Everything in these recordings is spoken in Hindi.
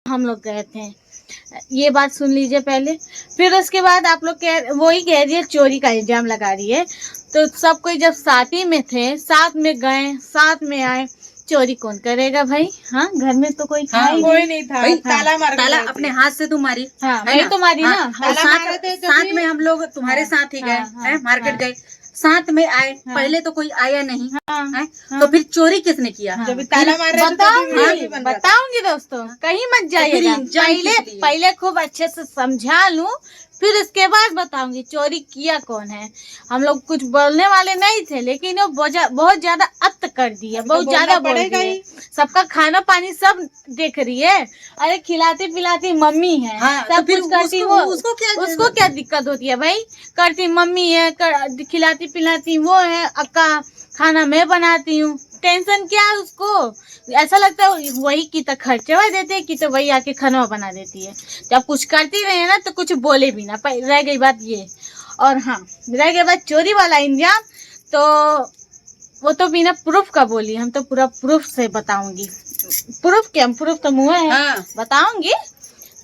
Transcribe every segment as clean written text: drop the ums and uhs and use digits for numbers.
हम लोग गए थे, ये बात सुन लीजिए पहले। फिर उसके बाद आप लोग वही कह रही है चोरी का इल्जाम लगा रही है। तो सब कोई जब साथ ही में थे, साथ में गए, साथ में आए, चोरी कौन करेगा भाई? हाँ, घर में तो कोई था ही कोई नहीं था। भाई, ताला मार के ताला गए थे। अपने हाथ से तुम मारी। हाँ, है मैं ना? तो मारी हाँ, ना। और ताला मारे थे तो साथ फिर- में हम लोग तुम्हारे हाँ, साथ ही गए, हाँ, हैं, मार्केट हाँ, गए, साथ में आए। हाँ। पहले तो कोई आया नहीं हाँ, है, हाँ। तो फिर चोरी किसने किया? हाँ। जब ताला मार रहे थे तभी वीडियो भी बन रहा था। बताऊंगी दोस्तों, कहीं मत जाइएगा। इल्जाम पहले किस लिए? पहले खूब अच्छे से समझा लूं, फिर उसके बाद बताऊंगी चोरी किया कौन है। हम लोग कुछ बोलने वाले नहीं थे, लेकिन वो बहुत ज्यादा अत कर दिया, बहुत तो ज्यादा बोलना बोल पड़ेगा दिए। ही। सबका खाना पानी सब देख रही है। अरे खिलाती पिलाती मम्मी है, हाँ, सब तो फिर कुछ करती उसको- वो। उसको क्या- क्या दिक्कत होती है भाई? करती मम्मी है, खिलाती पिलाती वो है, अक्का खाना मैं बनाती हूँ। टेंशन क्या है उसको? ऐसा लगता है वही की तो खर्चवा देते हैं, कि तो वही आके खाना बना देती है। जब कुछ करती रहे ना तो कुछ बोले भी ना। रह गई बात ये। और हाँ, रह गई बात चोरी वाला इंजाम, तो वो तो बिना प्रूफ का बोली, हम तो पूरा प्रूफ से बताऊंगी। प्रूफ क्या, प्रूफ तो मुँह है। हाँ। बताऊंगी।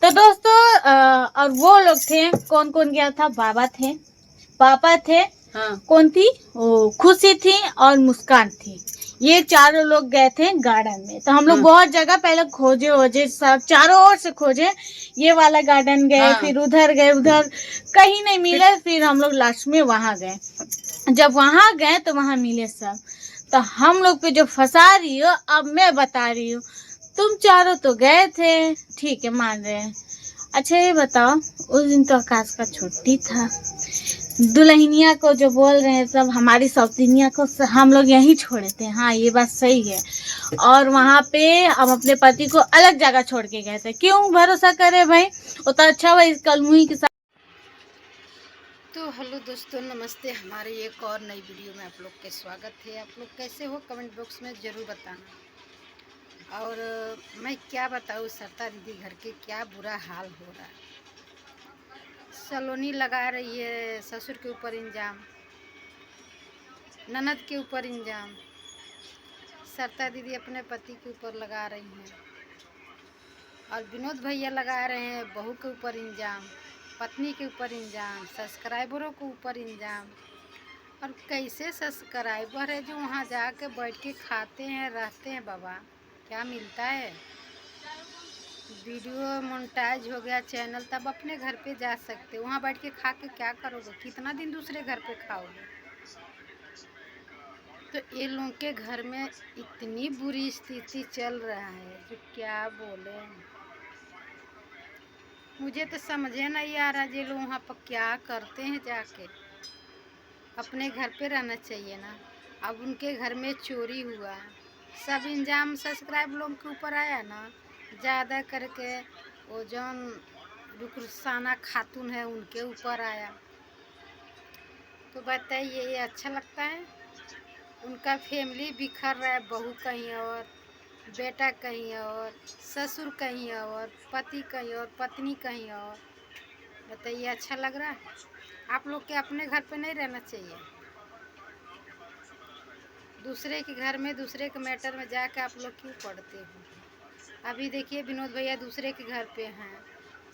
तो दोस्तों और वो लोग थे, कौन कौन गया था? बाबा थे, पापा थे, हाँ। कौन थी? ओ, खुशी थी और मुस्कान थी। ये चारों लोग गए थे गार्डन में। तो हम लोग बहुत जगह पहले खोजे वोजे, सब चारों ओर से खोजे। ये वाला गार्डन गए, हाँ। फिर उधर गए, उधर कहीं नहीं मिले। फिर हम लोग लास्ट में वहां गए। जब वहां गए तो वहां मिले सब। तो हम लोग पे जो फंसा रही हो, अब मैं बता रही हूँ। तुम चारों तो गए थे, ठीक है, मान रहे हैं। अच्छा ये बताओ, उस दिन तो आकाश का छुट्टी था। दुल्हनिया को जो बोल रहे हैं सब, हमारी सौतीनिया को हम लोग यहीं छोड़े थे। हाँ, ये बात सही है। और वहाँ पे हम अपने पति को अलग जगह छोड़ के गए थे। क्यों भरोसा करे भाई? वो तो अच्छा हुआ इस कलमुही के साथ। तो हेलो दोस्तों, नमस्ते। हमारे एक और नई वीडियो में आप लोग के स्वागत है। आप लोग कैसे हो कमेंट बॉक्स में ज़रूर बताना। और मैं क्या बताऊँ, सरता दीदी घर के क्या बुरा हाल हो रहा है। सलोनी लगा रही है ससुर के ऊपर इंजाम, ननद के ऊपर इंजाम, सरता दीदी अपने पति के ऊपर लगा रही हैं, और विनोद भैया लगा रहे हैं बहू के ऊपर इंजाम, पत्नी के ऊपर इंजाम, सब्सक्राइबरों के ऊपर इंजाम। और कैसे सब्सक्राइबर है जो वहाँ जाके बैठ के खाते हैं, रहते हैं? बाबा, क्या मिलता है? वीडियो मोनेटाइज हो गया चैनल, तब अपने घर पे जा सकते। वहाँ बैठ के खा के क्या करोगे? कितना दिन दूसरे घर पे खाओगे? तो ये लोगों के घर में इतनी बुरी स्थिति चल रहा है कि क्या बोले। मुझे तो समझे नहीं आ रहा ये लोग वहाँ पर क्या करते हैं जाके। अपने घर पे रहना चाहिए ना। अब उनके घर में चोरी हुआ, सब इंजाम सब्सक्राइब लोग के ऊपर आया ना। ज़्यादा करके वो जौन रुखसाना खातून है उनके ऊपर आया। तो बताइए, ये अच्छा लगता है? उनका फैमिली बिखर रहा है, बहू कहीं और, बेटा कहीं और, ससुर कहीं और, पति कहीं और, पत्नी कहीं और। बताइए, अच्छा लग रहा है? आप लोग के अपने घर पे नहीं रहना चाहिए? दूसरे के घर में, दूसरे के मैटर में जाके आप लोग क्यों पढ़ते हो? अभी देखिए, विनोद भैया दूसरे के घर पे हैं,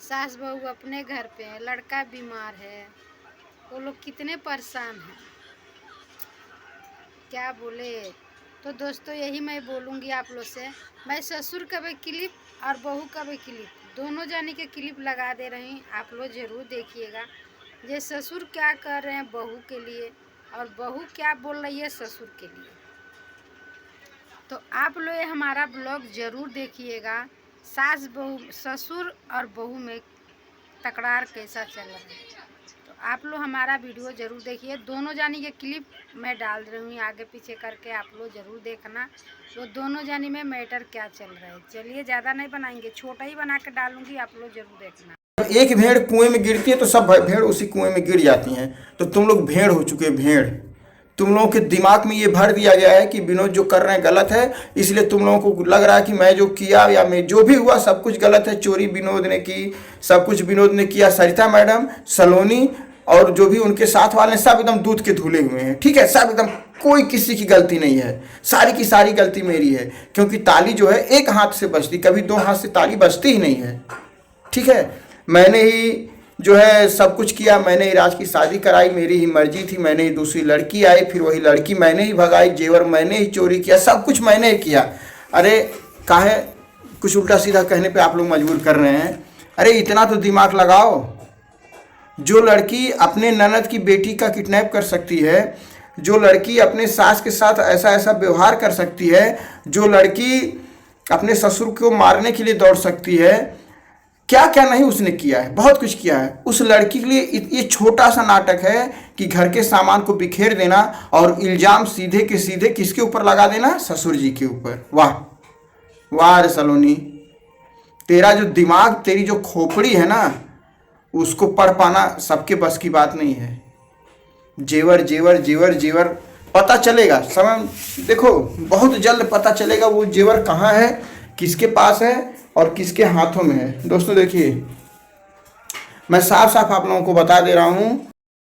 सास बहू अपने घर पे हैं, लड़का बीमार है, वो लोग कितने परेशान हैं। क्या बोले। तो दोस्तों, यही मैं बोलूँगी आप लोग से। मैं ससुर का भी क्लिप और बहू का भी क्लिप, दोनों जाने के क्लिप लगा दे रही हूँ, आप लोग ज़रूर देखिएगा। ये ससुर क्या कर रहे हैं बहू के लिए, और बहू क्या बोल रही है ससुर के लिए। तो आप लोग हमारा ब्लॉग ज़रूर देखिएगा। सास बहू, ससुर और बहू में तकरार कैसा चल रहा है। तो आप लोग हमारा वीडियो ज़रूर देखिए। दोनों जानी के क्लिप मैं डाल रही हूँ आगे पीछे करके, आप लोग ज़रूर देखना। तो दोनों जानी में मैटर क्या चल रहा है। चलिए, ज़्यादा नहीं बनाएंगे, छोटा ही बना के डालूँगी, आप लोग ज़रूर देखना। एक भेड़ कुएं में गिरती है तो सब भेड़ उसी कुएं में गिर जाती हैं। तो तुम लोग भेड़ हो चुके, भेड़। तुम लोगों के दिमाग में ये भर दिया गया है कि विनोद जो कर रहे हैं गलत है, इसलिए तुम लोगों को लग रहा है कि मैं जो किया या मैं जो भी हुआ सब कुछ गलत है। चोरी विनोद ने की, सब कुछ विनोद ने किया। सरिता मैडम, सलोनी और जो भी उनके साथ वाले हैं सब एकदम दूध के धुले हुए हैं, ठीक है, सब एकदम, कोई किसी की गलती नहीं है, सारी की सारी गलती मेरी है, क्योंकि ताली जो है एक हाथ से बजती, कभी दो हाथ से ताली बजती ही नहीं है, ठीक है। मैंने ही जो है सब कुछ किया, मैंने ही राज की शादी कराई, मेरी ही मर्जी थी, मैंने ही दूसरी लड़की आई, फिर वही लड़की मैंने ही भगाई, जेवर मैंने ही चोरी किया, सब कुछ मैंने ही किया। अरे काहे कुछ उल्टा सीधा कहने पे आप लोग मजबूर कर रहे हैं? अरे इतना तो दिमाग लगाओ। जो लड़की अपने ननद की बेटी का किडनैप कर सकती है, जो लड़की अपने सास के साथ ऐसा ऐसा व्यवहार कर सकती है, जो लड़की अपने ससुर को मारने के लिए दौड़ सकती है, क्या क्या नहीं उसने किया है, बहुत कुछ किया है। उस लड़की के लिए ये छोटा सा नाटक है कि घर के सामान को बिखेर देना और इल्जाम सीधे के सीधे किसके ऊपर लगा देना, ससुर जी के ऊपर। वाह वाह रे सलोनी, तेरा जो दिमाग, तेरी जो खोपड़ी है ना, उसको पढ़ पाना सबके बस की बात नहीं है। जेवर जेवर जेवर जेवर पता चलेगा, समय देखो, बहुत जल्द पता चलेगा वो जेवर कहाँ है, किसके पास है और किसके हाथों में है। दोस्तों देखिए, मैं साफ साफ आप लोगों को बता दे रहा हूँ